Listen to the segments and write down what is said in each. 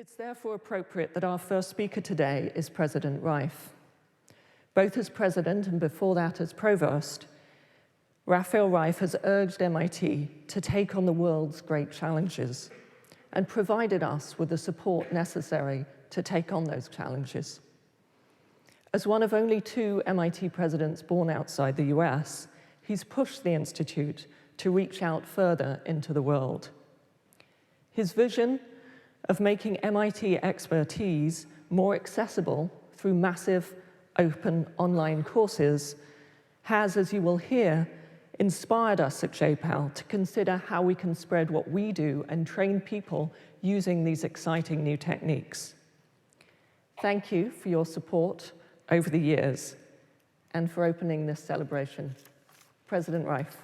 It's therefore appropriate that our first speaker today is President Reif. Both as president and before that as provost, Rafael Reif has urged MIT to take on the world's great challenges and provided us with the support necessary to take on those challenges. As one of only 2 MIT presidents born outside the US, he's pushed the Institute to reach out further into the world. His vision of making MIT expertise more accessible through massive open online courses has, as you will hear, inspired us at JPAL to consider how we can spread what we do and train people using these exciting new techniques. Thank you for your support over the years and for opening this celebration. President Reif.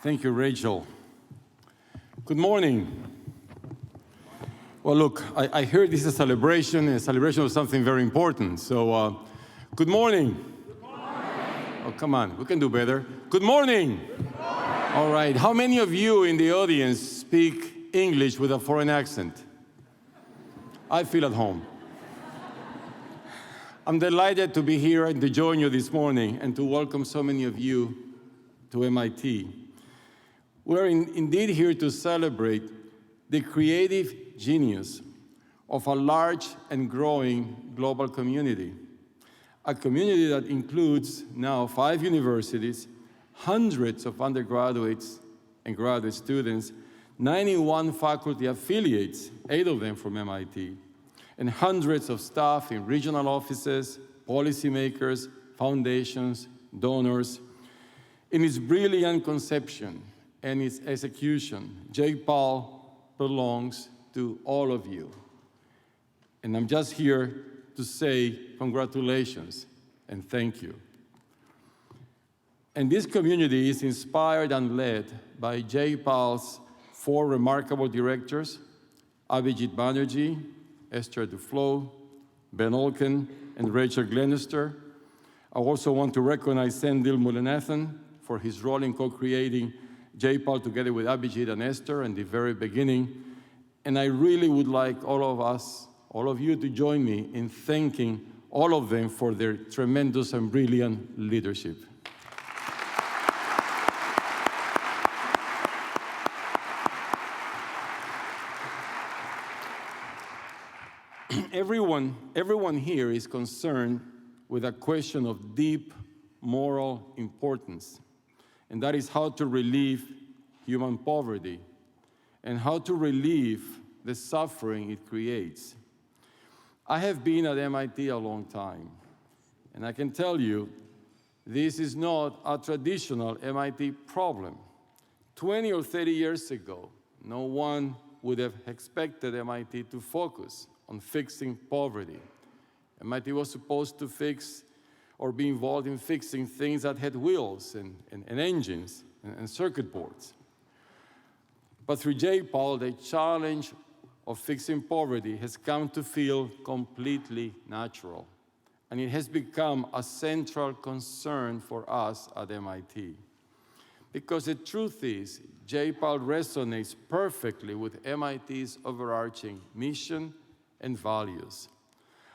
Thank you, Rachel. Good morning. Well, look, I heard this is a celebration of something very important. So, good morning. Good morning. Oh, come on, we can do better. Good morning. Good morning. All right, how many of you in the audience speak English with a foreign accent? I feel at home. I'm delighted to be here and to join you this morning and to welcome so many of you to MIT. We're indeed here to celebrate the creative genius of a large and growing global community, a community that includes now 5 universities, hundreds of undergraduates and graduate students, 91 faculty affiliates, 8 of them from MIT, and hundreds of staff in regional offices, policymakers, foundations, donors. In its brilliant conception and its execution, JPAL belongs to all of you. And I'm just here to say congratulations and thank you. And this community is inspired and led by JPAL's 4 remarkable directors, Abhijit Banerjee, Esther Duflo, Ben Olken, and Rachel Glenister. I also want to recognize Sendil Mulanathan for his role in co-creating JPAL together with Abhijit and Esther in the very beginning. And I really would like all of us, all of you to join me in thanking all of them for their tremendous and brilliant leadership. Everyone here is concerned with a question of deep moral importance, and that is how to relieve human poverty and how to relieve the suffering it creates. I have been at MIT a long time, and I can tell you this is not a traditional MIT problem. 20 or 30 years ago, no one would have expected MIT to focus on fixing poverty. MIT was supposed to fix or be involved in fixing things that had wheels and engines and circuit boards. But through JPAL, the challenge of fixing poverty has come to feel completely natural, and it has become a central concern for us at MIT. Because the truth is, JPAL resonates perfectly with MIT's overarching mission and values.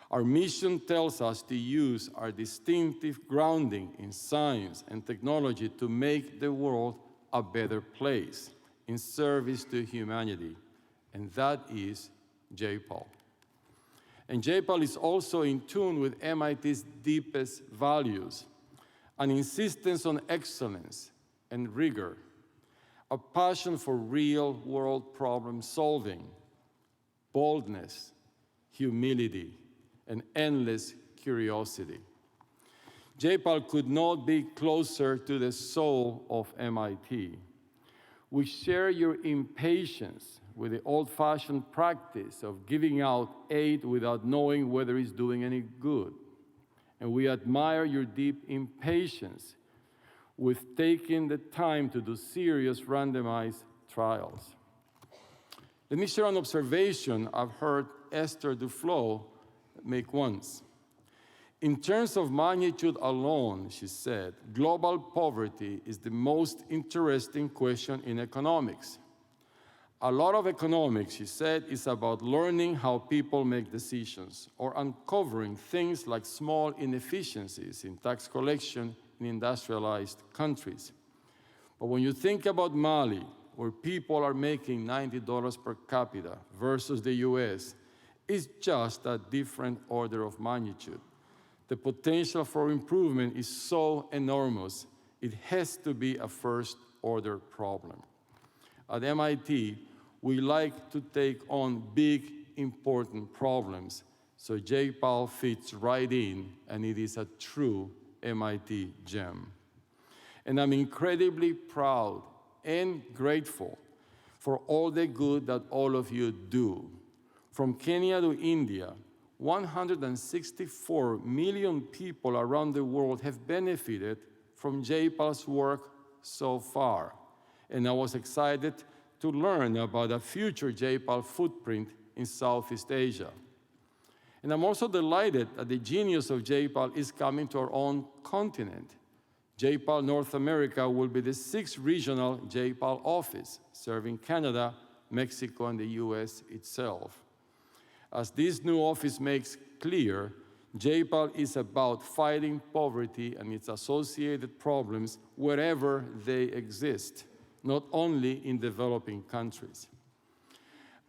Our mission tells us to use our distinctive grounding in science and technology to make the world a better place in service to humanity, and that is JPAL. And JPAL is also in tune with MIT's deepest values, an insistence on excellence and rigor, a passion for real-world problem solving, boldness, humility, and endless curiosity. JPAL could not be closer to the soul of MIT. We share your impatience with the old-fashioned practice of giving out aid without knowing whether it's doing any good. And we admire your deep impatience with taking the time to do serious randomized trials. Let me share an observation I've heard Esther Duflo make once. In terms of magnitude alone, she said, global poverty is the most interesting question in economics. A lot of economics, she said, is about learning how people make decisions or uncovering things like small inefficiencies in tax collection in industrialized countries. But when you think about Mali, where people are making $90 per capita versus the US, it's just a different order of magnitude. The potential for improvement is so enormous, it has to be a first-order problem. At MIT, we like to take on big, important problems, so J-PAL fits right in, and it is a true MIT gem. And I'm incredibly proud and grateful for all the good that all of you do. From Kenya to India, 164 million people around the world have benefited from J-PAL's work so far. And I was excited to learn about a future J-PAL footprint in Southeast Asia. And I'm also delighted that the genius of J-PAL is coming to our own continent. J-PAL North America will be the 6th regional J-PAL office, serving Canada, Mexico, and the US itself. As this new office makes clear, J-PAL is about fighting poverty and its associated problems wherever they exist, not only in developing countries.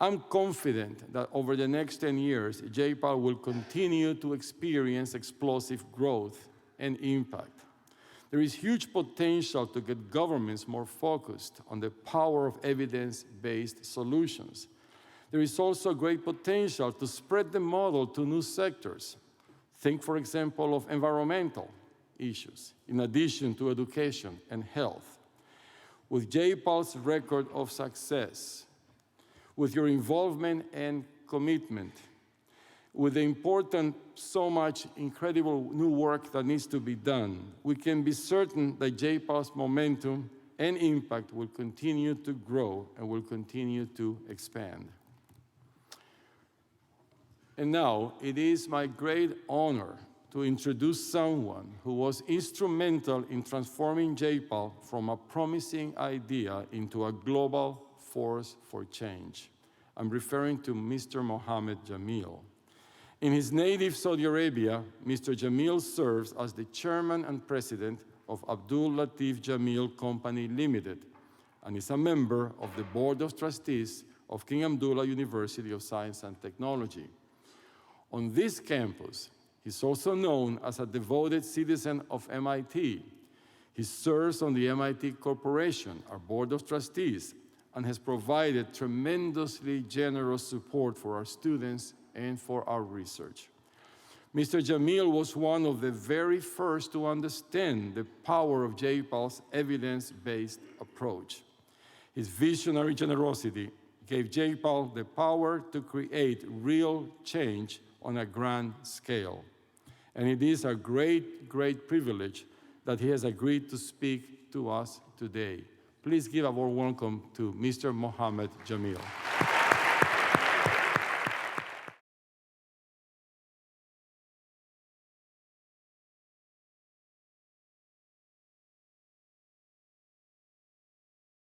I'm confident that over the next 10 years, J-PAL will continue to experience explosive growth and impact. There is huge potential to get governments more focused on the power of evidence-based solutions. There is also great potential to spread the model to new sectors. Think, for example, of environmental issues, in addition to education and health. With J-PAL's record of success, with your involvement and commitment, with the important, so much incredible new work that needs to be done, we can be certain that J-PAL's momentum and impact will continue to grow and will continue to expand. And now, it is my great honor to introduce someone who was instrumental in transforming J-PAL from a promising idea into a global force for change. I'm referring to Mr. Mohammed Jameel. In his native Saudi Arabia, Mr. Jameel serves as the chairman and president of Abdul Latif Jameel Company Limited, and is a member of the board of trustees of King Abdullah University of Science and Technology. On this campus, he's also known as a devoted citizen of MIT. He serves on the MIT Corporation, our board of trustees, and has provided tremendously generous support for our students and for our research. Mr. Jameel was one of the very first to understand the power of J-PAL's evidence-based approach. His visionary generosity gave J-PAL the power to create real change on a grand scale. And it is a great, great privilege that he has agreed to speak to us today. Please give a warm welcome to Mr. Mohammed Jameel.